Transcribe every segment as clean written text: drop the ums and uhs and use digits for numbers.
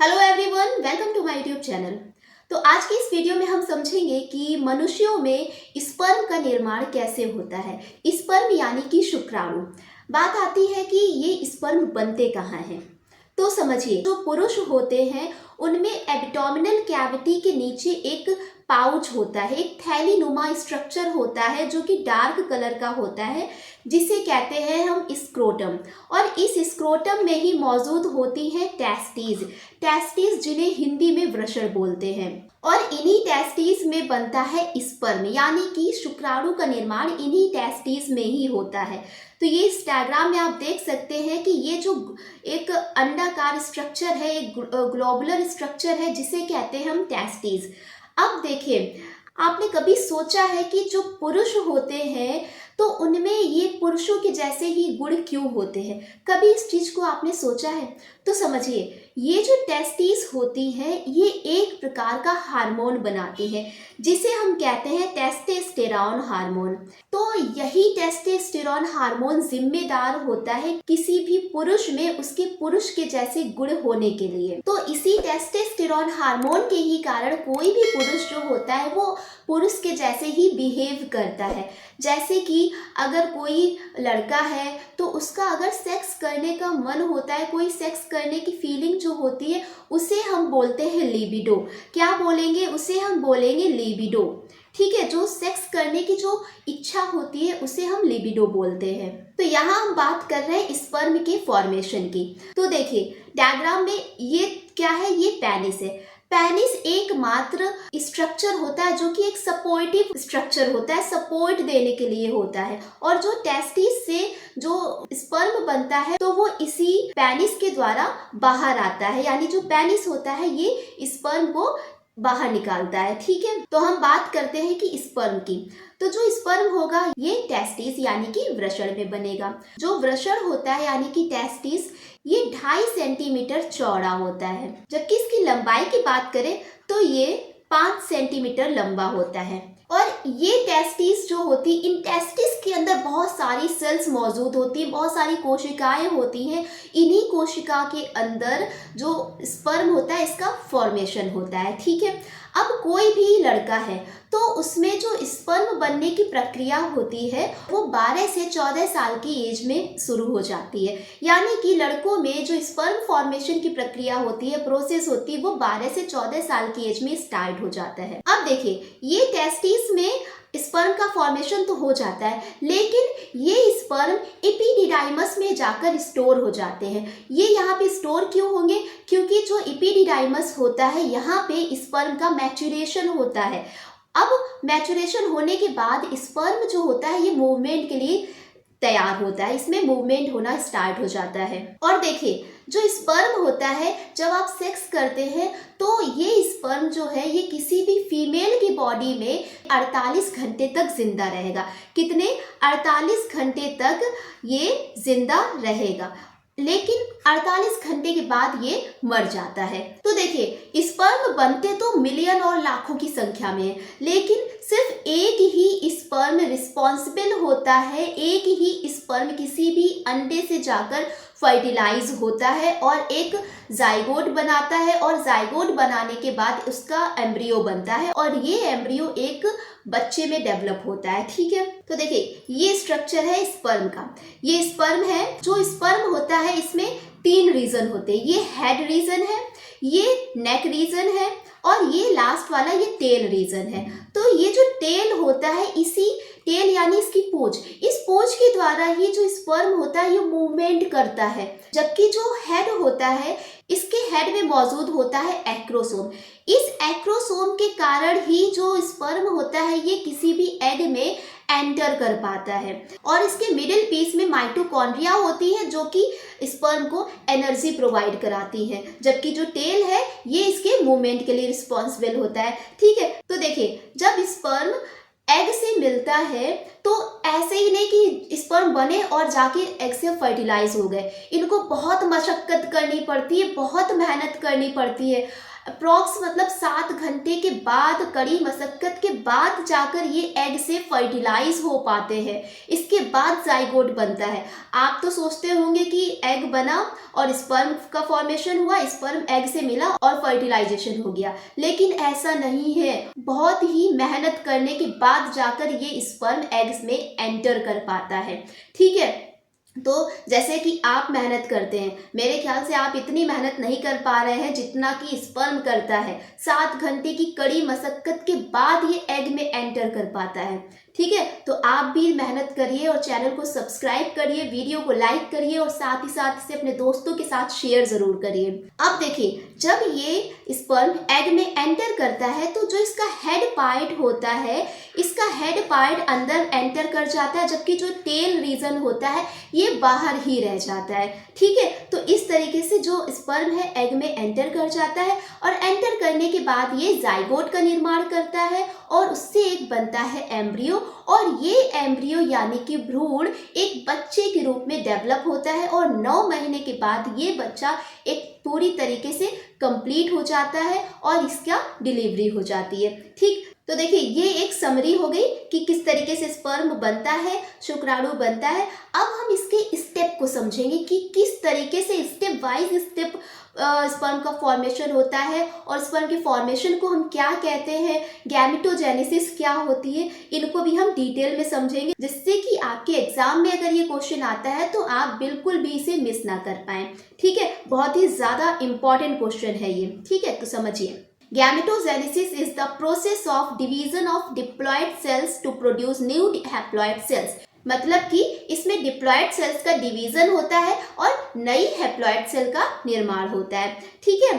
Hello everyone, welcome to my YouTube channel. तो आज की इस वीडियो में हम समझेंगे कि मनुष्यों में स्पर्म का निर्माण कैसे होता है। स्पर्म यानी कि शुक्राणु। बात आती है कि ये स्पर्म बनते कहाँ हैं। तो समझिए, जो पुरुष होते हैं उनमें एब्डोमिनल कैविटी के नीचे एक पाउच होता है, एक थैली नुमा स्ट्रक्चर होता है जो कि डार्क कलर का होता है, जिसे कहते हैं हम स्क्रोटम। और इस स्क्रोटम में ही मौजूद होती हैं टेस्टीज जिन्हें हिंदी में वृषण बोलते हैं। और इन्हीं टेस्टीज में बनता है स्पर्म, यानी कि शुक्राणु का निर्माण इन्हीं टेस्टीज में ही होता है। तो ये इस डायग्राम में आप देख सकते हैं कि ये जो एक अंडाकार स्ट्रक्चर है, एक ग्लोबुलर स्ट्रक्चर है, जिसे कहते हैं हम टेस्टीज। अब देखिए, आपने कभी सोचा है कि जो पुरुष होते हैं तो उनमें ये पुरुषों के जैसे ही गुण क्यों होते हैं? कभी इस चीज को आपने सोचा है? तो समझिए, ये जो टेस्टिस होती हैं ये एक प्रकार का हार्मोन बनाती हैं, जिसे हम कहते हैं टेस्टोस्टेरोन हार्मोन। तो यही टेस्टोस्टेरोन हार्मोन जिम्मेदार होता है किसी भी पुरुष में उसके पुरुष के जैसे गुण होने के लिए। तो इसी टेस्टोस्टेरोन हार्मोन के ही कारण कोई भी पुरुष जो होता है वो पुरुष के जैसे ही बिहेव करता है। जैसे कि अगर कोई लड़का है तो उसका अगर सेक्स करने का मन होता है, कोई सेक्स करने की फीलिंग जो होती है, उसे हम बोलते हैं लिबिडो। क्या बोलेंगे? उसे हम बोलेंगे लिबिडो। ठीक है, जो सेक्स करने की जो इच्छा होती है उसे हम लिबिडो बोलते हैं। तो यहाँ हम बात कर रहे हैं स्पर्म के फॉर्मेशन की। तो देखिए, डायग्राम में ये क्या है? ये पेनिस है। पेनिस एकमात्र स्ट्रक्चर होता है जो कि एक सपोर्टिव स्ट्रक्चर होता है, सपोर्ट देने के लिए होता है। और जो टेस्टिस से जो स्पर्म बनता है तो वो इसी पेनिस के द्वारा बाहर आता है, यानी जो पेनिस होता है ये स्पर्म को बाहर निकालता है। ठीक है, तो हम बात करते हैं कि स्पर्म की। तो जो स्पर्म होगा ये टेस्टिस यानी कि वृषण में बनेगा। जो वृषण होता है यानी कि टेस्टिस, ये 2.5 सेंटीमीटर चौड़ा होता है, जबकि इसकी लंबाई की बात करें तो ये 5 सेंटीमीटर लंबा होता है। और ये टेस्टिस जो होती, इन टेस्टिस के अंदर बहुत सारी सेल्स मौजूद होती है, बहुत सारी कोशिकाएं होती हैं। इन्हीं कोशिका के अंदर जो स्पर्म होता है इसका फॉर्मेशन होता है। ठीक है, अब कोई भी लड़का है तो उसमें जो स्पर्म बनने की प्रक्रिया होती है वो 12 से 14 साल की एज में शुरू हो जाती है। यानी कि लड़कों में जो स्पर्म फॉर्मेशन की प्रक्रिया होती है, प्रोसेस होती है, वो 12 से 14 साल की एज में स्टार्ट हो जाता है। अब देखिए, ये टेस्टिस में स्पर्म का फॉर्मेशन तो हो जाता है, लेकिन ये स्पर्म एपिडिडाइमस में जाकर स्टोर हो जाते हैं। ये यहाँ पे स्टोर क्यों होंगे? क्योंकि जो एपिडिडाइमस होता है यहाँ पे स्पर्म का मैच्योरेशन होता है। अब मैच्योरेशन होने के बाद स्पर्म जो होता है ये मूवमेंट के लिए तैयार होता है, इसमें मूवमेंट होना स्टार्ट हो जाता है। और देखिए, जो स्पर्म होता है जब आप सेक्स करते हैं तो ये स्पर्म जो है ये किसी भी फीमेल की बॉडी में 48 घंटे तक जिंदा रहेगा। कितने? 48 घंटे तक ये जिंदा रहेगा, लेकिन 48 घंटे के बाद ये मर जाता है। तो देखिए, स्पर्म बनते तो मिलियन और लाखों की संख्या में है, लेकिन सिर्फ एक ही स्पर्म रिस्पॉन्सिबल होता है। एक ही स्पर्म किसी भी अंडे से जाकर फर्टिलाइज होता है और एक जाइगोट बनाता है, और जाइगोट बनाने के बाद उसका एम्ब्रियो बनता है, और ये एम्ब्रियो एक बच्चे में डेवलप होता है। ठीक है, तो देखिए, ये स्ट्रक्चर है स्पर्म का। ये स्पर्म है। जो स्पर्म होता है इसमें 3 रीजन होते हैं। ये हेड रीजन है, ये नेक रीजन है, और ये लास्ट वाला ये टेल रीजन है। तो ये जो टेल होता है, इसी टेल यानी इसकी पूंछ, इस पूंछ के द्वारा ही जो स्पर्म होता है ये मूवमेंट करता है। जबकि जो हेड होता है, इसके हेड में मौजूद होता है एक्रोसोम। इस एक्रोसोम के कारण ही जो स्पर्म होता है ये किसी भी एग में एंटर कर पाता है। और इसके मिडिल पीस में माइटोकॉन्ड्रिया होती है जो कि स्पर्म को एनर्जी प्रोवाइड कराती है, जबकि जो टेल है ये इसके मूवमेंट के लिए रिस्पॉन्सिबल होता है। ठीक है, तो देखिए, जब स्पर्म एग से मिलता है तो ऐसे ही नहीं कि स्पर्म बने और जाके एग से फर्टिलाइज हो गए। इनको बहुत मशक्कत करनी पड़ती है, बहुत मेहनत करनी पड़ती है। अप्रॉक्स मतलब 7 घंटे के बाद, कड़ी मशक्कत के बाद जाकर ये एग से फर्टिलाइज हो पाते हैं। इसके बाद जाइगोट बनता है। आप तो सोचते होंगे कि एग बना और स्पर्म का फॉर्मेशन हुआ, स्पर्म एग से मिला और फर्टिलाइजेशन हो गया, लेकिन ऐसा नहीं है। बहुत ही मेहनत करने के बाद जाकर ये स्पर्म एग्स में एंटर कर पाता है। ठीक है, तो जैसे कि आप मेहनत करते हैं, मेरे ख्याल से आप इतनी मेहनत नहीं कर पा रहे हैं जितना कि स्पर्म करता है। 7 घंटे की कड़ी मशक्कत के बाद ये एग में एंटर कर पाता है। ठीक है, तो आप भी मेहनत करिए और चैनल को सब्सक्राइब करिए, वीडियो को लाइक करिए और साथ ही साथ इसे अपने दोस्तों के साथ शेयर जरूर करिए। अब देखिए, जब ये स्पर्म एग में एंटर करता है तो जो इसका हेड पार्ट होता है, इसका हेड पार्ट अंदर एंटर कर जाता है, जबकि जो टेल रीजन होता है ये बाहर ही रह जाता है। ठीक है, तो इस तरीके से जो स्पर्म है एग में एंटर कर जाता है और एंटर करने के बाद ये जाइगोट का निर्माण करता है और उससे एक बनता है एम्ब्रियो, और ये एम्ब्रियो यानी कि भ्रूण एक बच्चे के रूप में डेवलप होता है और 9 महीने के बाद ये बच्चा एक पूरी तरीके से कंप्लीट हो जाता है और इसका डिलीवरी हो जाती है। ठीक, तो देखिए ये एक समरी हो गई कि किस तरीके से स्पर्म बनता है, शुक्राणु बनता है। अब हम इसके स्टेप को समझेंगे कि किस तरीके से स्टेप वाइज स्टेप स्पर्म का फॉर्मेशन होता है और स्पर्म के फॉर्मेशन को हम क्या कहते हैं, गैमेटोजेनेसिस क्या होती है, इनको भी हम डिटेल में समझेंगे, जिससे कि आपके एग्जाम में अगर ये क्वेश्चन आता है तो आप बिल्कुल भी इसे मिस ना कर पाएं। ठीक है, बहुत ही ज्यादा इंपॉर्टेंट क्वेश्चन है ये। ठीक है, तो समझिए। Gametogenesis is the process of division of diploid cells to produce new haploid cells। मतलब कि इसमें डिप्लॉयड सेल्स का डिवीजन होता है और नई हैप्लॉयड सेल का निर्माण होता है। ठीक है,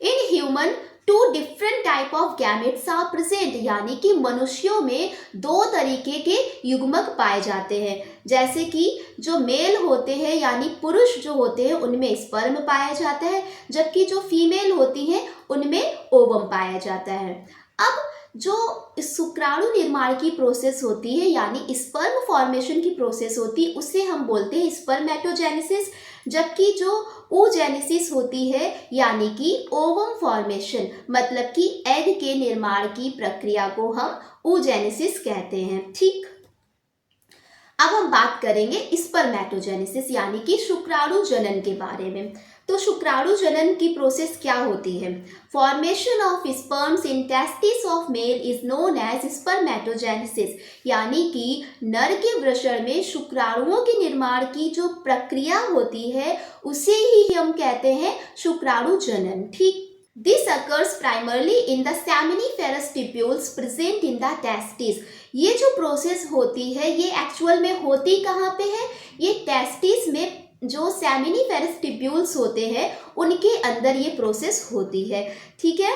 in human 2 different type of gametes are present, यानी कि मनुष्यों में 2 तरीके के युग्मक पाए जाते हैं। जैसे कि जो मेल होते हैं यानी पुरुष जो होते हैं उनमें स्पर्म पाया जाता है, जबकि जो फीमेल होती हैं उनमें ओवम पाया जाता है। अब जो शुक्राणु निर्माण की प्रोसेस होती है यानी स्पर्म फॉर्मेशन की प्रोसेस होती है उसे हम बोलते हैं स्पर्मेटोजेनेसिस, जबकि जो oogenesis होती है यानी कि ओवम फॉर्मेशन, मतलब कि एग के निर्माण की प्रक्रिया को हम oogenesis कहते हैं। ठीक, अब हम बात करेंगे स्पर्मेटोजेनेसिस यानी कि शुक्राणु जनन के बारे में। तो शुक्राणु जनन की प्रोसेस क्या होती है? Formation of sperms in testis of male is known as spermatogenesis, यानी कि नर के वृषण में शुक्राणुओं के निर्माण की जो प्रक्रिया होती है उसे ही हम कहते हैं शुक्राणु जनन। ठीक, This occurs primarily in the seminiferous tubules present in the testes। ये जो प्रोसेस होती है ये एक्चुअल में होती कहाँ पे है? ये टेस्टिस में जो सेमिनिफेरस ट्यूब्यूल्स होते हैं उनके अंदर ये प्रोसेस होती है। ठीक है,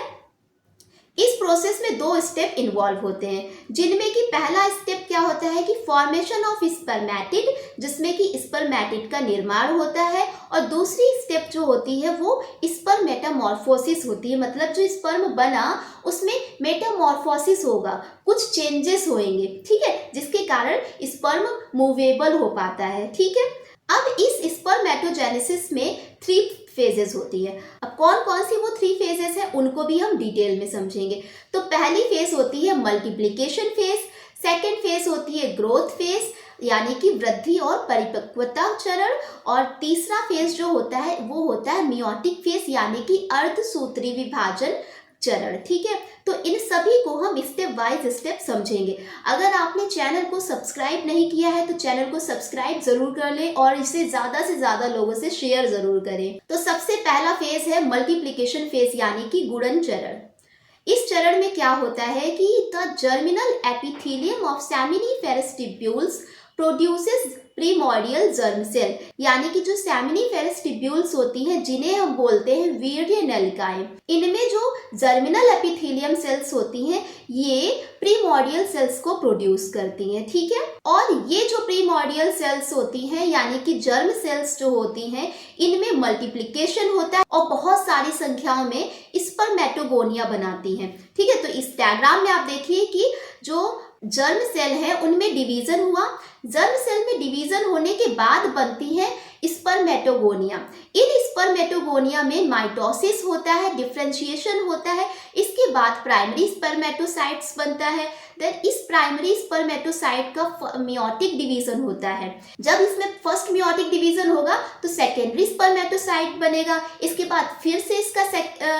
इस प्रोसेस में 2 स्टेप इन्वॉल्व होते हैं, जिनमें कि पहला स्टेप क्या होता है कि फॉर्मेशन ऑफ स्पर्मेटिड, जिसमें कि स्पर्मेटिड का निर्माण होता है, और दूसरी स्टेप जो होती है वो स्पर्म मेटामॉर्फोसिस होती है। मतलब जो स्पर्म बना उसमें मेटामॉर्फोसिस होगा, कुछ चेंजेस होंगे। ठीक है, जिसके कारण स्पर्म मूवेबल हो पाता है। ठीक है, अब इस स्पर्मेटोजेनेसिस में 3 फेजेस होती है। अब कौन कौन सी वो 3 फेजेस है उनको भी हम डिटेल में समझेंगे। तो पहली फेज होती है मल्टीप्लिकेशन फेज, सेकेंड फेज होती है ग्रोथ फेज यानी कि वृद्धि और परिपक्वता चरण, और तीसरा फेज जो होता है वो होता है मियोटिक फेज यानी कि अर्धसूत्री विभाजन चरण। ठीक है, तो इन सभी को हम स्टेप वाइज स्टेप समझेंगे। अगर आपने चैनल को सब्सक्राइब नहीं किया है तो चैनल को सब्सक्राइब जरूर कर लें और इसे ज्यादा से ज्यादा लोगों से शेयर जरूर करें। तो सबसे पहला फेज है मल्टीप्लिकेशन फेज यानी कि गुणन चरण। इस चरण में क्या होता है कि the germinal epithelium of seminiferous tubules produces primordial germ cell, यानी कि जो सेमिनिफेरस ट्यूब्यूल्स होती हैं जिन्हें हम बोलते हैं वीर्य नलिकाएं, इनमें जो जर्मिनल एपिथेलियम सेल्स होती हैं ये प्रीमोर्डियल सेल्स को प्रोड्यूस करती हैं। ठीक है, और ये जो प्रीमोर्डियल सेल्स होती हैं यानी कि जर्म सेल्स जो होती हैं इनमें मल्टीप्लिकेशन होता है और बहुत सारी संख्याओं में स्पर्मेटोगोनिया बनाती हैं। ठीक है, तो इस डायग्राम में आप देखिए कि जो जर्म सेल है उनमें डिवीजन हुआ, जर्म सेल में डिवीजन होने के बाद बनती है स्पर्मेटोगोनिया। इन स्पर्मेटोगोनिया में माइटोसिस होता है, डिफरेंशिएशन होता है, इसके बाद प्राइमरी स्पर्मेटोसाइट्स बनता है। देन इस प्राइमरी स्पर्मेटोसाइट का मियोटिक डिवीजन होता है। जब इसमें फर्स्ट मियोटिक डिवीजन होगा तो सेकेंडरी स्पर्मेटोसाइट बनेगा, इसके बाद फिर से इसका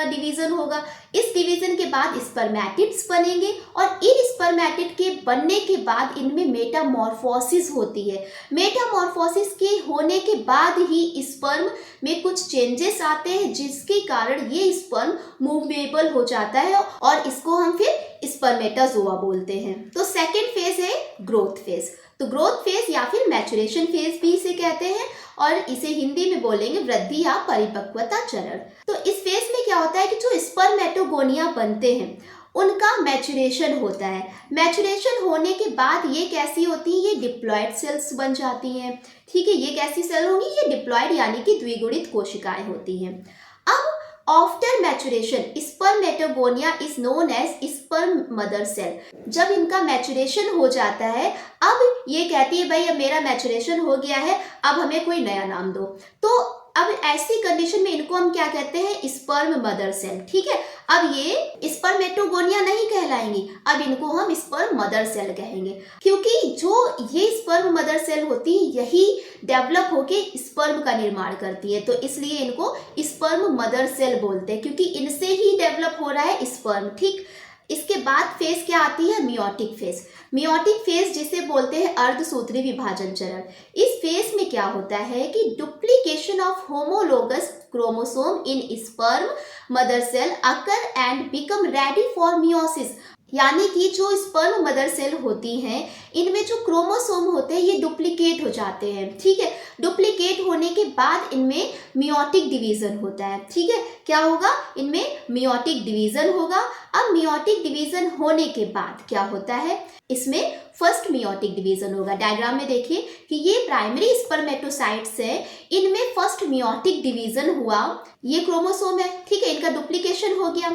डिवीजन होगा। इस डिवीजन के बाद स्पर्मेटिड्स बनेंगे और इन स्पर्मेटिड के बनने के बाद इनमें मेटामॉर्फोसिस होती है। मेटामॉर्फोसिस के होने के बाद ही स्पर्म में कुछ चेंजेस आते हैं जिसके कारण ये स्पर्म मूवेबल हो जाता है और इसको हम फिर स्पर्मेटाजोआ बोलते हैं। तो सेकेंड फेज है ग्रोथ फेज। तो ग्रोथ फेज या फिर मैचुरेशन फेज भी इसे कहते हैं और इसे हिंदी में बोलेंगे वृद्धि या परिपक्वता चरण। तो इस फेज में क्या होता है कि जो स्पर्मेटोगोनिया बनते हैं उनका मैचुरेशन होता है। मैचुरेशन होने के बाद ये कैसी होती है, ये डिप्लॉयड सेल्स बन जाती हैं। ठीक है, ये कैसी सेल होंगी, ये डिप्लॉयड यानी कि द्विगुणित कोशिकाएं होती हैं। अब after maturation spermatogonia is known as sperm mother cell. जब इनका मैचुरेशन हो जाता है, अब ये कहती है भाई अब मेरा मैचुरेशन हो गया है, अब हमें कोई नया नाम दो। तो अब ऐसी कंडीशन में इनको हम क्या कहते हैं, स्पर्म मदर सेल। ठीक है, अब ये स्पर्मेटोगोनिया नहीं कहलाएंगी, अब इनको हम स्पर्म मदर सेल कहेंगे, क्योंकि जो ये स्पर्म मदर सेल होती है यही डेवलप होके स्पर्म का निर्माण करती है, तो इसलिए इनको स्पर्म मदर सेल बोलते हैं, क्योंकि इनसे ही डेवलप हो रहा है स्पर्म। ठीक, इसके बाद फेज क्या आती है, मियोटिक फेज। मियोटिक फेज जिसे बोलते हैं अर्धसूत्री विभाजन चरण। इस फेज में क्या होता है कि duplication of homologous chromosome in sperm mother cell occur and become ready for meiosis. यानी कि जो स्पर्म मदर सेल होती हैं इनमें जो क्रोमोसोम होते हैं ये डुप्लीकेट हो जाते हैं। ठीक है, डुप्लीकेट होने के बाद इनमें मियोटिक डिवीजन होता है। ठीक है, क्या होगा, इनमें मियोटिक डिवीजन होगा। अब मियोटिक डिवीजन होने के बाद क्या होता है, इसमें फर्स्ट मियोटिक डिवीजन होगा। डायग्राम में देखिए कि ये प्राइमरी स्पर्मेटोसाइट्स है, इनमें फर्स्ट मियोटिक डिवीजन हुआ, ये क्रोमोसोम है। ठीक है, इनका डुप्लीकेशन हो गया।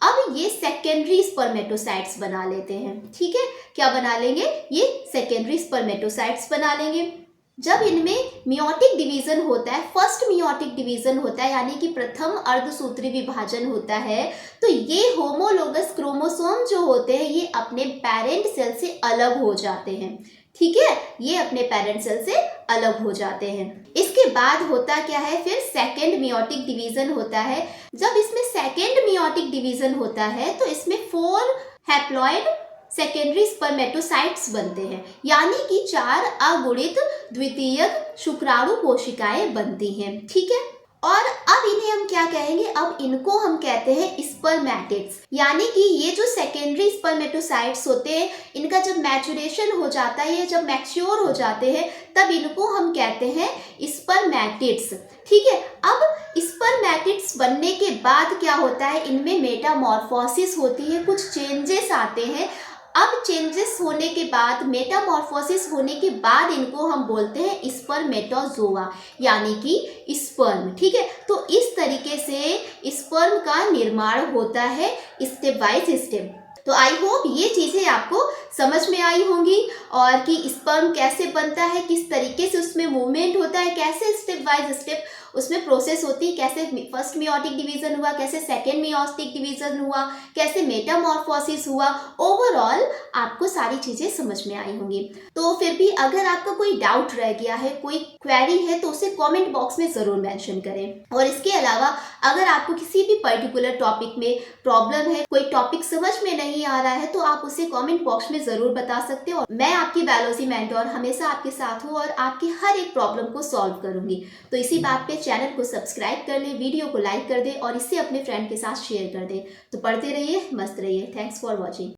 अब ये सेकेंडरी स्पर्मेटोसाइट्स बना लेते हैं। ठीक है, क्या बना लेंगे, ये सेकेंडरी स्पर्मेटोसाइट्स बना लेंगे। जब इनमें मियोटिक डिवीजन होता है, फर्स्ट मियोटिक डिवीजन होता है यानी कि प्रथम अर्धसूत्री विभाजन होता है, तो ये होमोलोगस क्रोमोसोम जो होते हैं ये अपने पेरेंट सेल से अलग हो जाते हैं। ठीक है, ये अपने पेरेंट सेल से अलग हो जाते हैं। इसके बाद होता क्या है, फिर सेकेंड मियोटिक डिवीजन होता है। जब इसमें सेकेंड मियोटिक डिवीजन होता है तो इसमें 4 हैप्लॉइड सेकेंडरी स्पर्मेटोसाइट्स बनते हैं, यानी कि 4 अगुणित द्वितीयक शुक्राणु कोशिकाएं बनती हैं। ठीक है, और अब इन्हें हम क्या कहेंगे, अब इनको हम कहते हैं स्पर्मेटिड्स। यानी कि ये जो सेकेंडरी स्पर्मेटोसाइट्स होते हैं इनका जब मैचुरेशन हो जाता है, ये जब मैच्योर हो जाते हैं तब इनको हम कहते हैं स्पर्मेटिड्स। ठीक है, अब स्पर्मेटिड्स बनने के बाद क्या होता है, इनमें मेटामॉर्फोसिस होती है, कुछ चेंजेस आते हैं। अब चेंजेस होने के बाद, मेटामॉर्फोसिस होने के बाद इनको हम बोलते हैं स्पर्मेटोजोआ यानी कि स्पर्म। ठीक है, तो इस तरीके से स्पर्म का निर्माण होता है स्टेप बाय स्टेप। तो आई होप ये चीज़ें आपको समझ में आई होंगी और कि स्पर्म कैसे बनता है, किस तरीके से उसमें मूवमेंट होता है, कैसे स्टेप बाय स्टेप उसमें प्रोसेस होती है, कैसे फर्स्ट मियोटिक डिवीजन हुआ, कैसे सेकेंड मियोटिक डिवीजन हुआ, कैसे मेटामॉर्फोसिस हुआ। ओवरऑल आपको सारी चीज़ें समझ में आई होंगी। तो फिर भी अगर आपका कोई डाउट रह गया है, कोई क्वेरी है, तो उसे कमेंट बॉक्स में ज़रूर मेंशन करें। और इसके अलावा अगर आपको किसी भी पर्टिकुलर टॉपिक में प्रॉब्लम है, कोई टॉपिक समझ में नहीं आ रहा है, तो आप उसे कमेंट बॉक्स में ज़रूर बता सकते हो। मैं आपकी बायोलॉजी मेंटोर हमेशा आपके साथ हूँ और आपकी हर एक प्रॉब्लम को सॉल्व करूँगी। तो इसी बात पे चैनल को सब्सक्राइब कर लें, वीडियो को लाइक कर दें और इसे अपने फ्रेंड के साथ शेयर कर दें। तो पढ़ते रहिए, मस्त रहिए। Thanks for watching.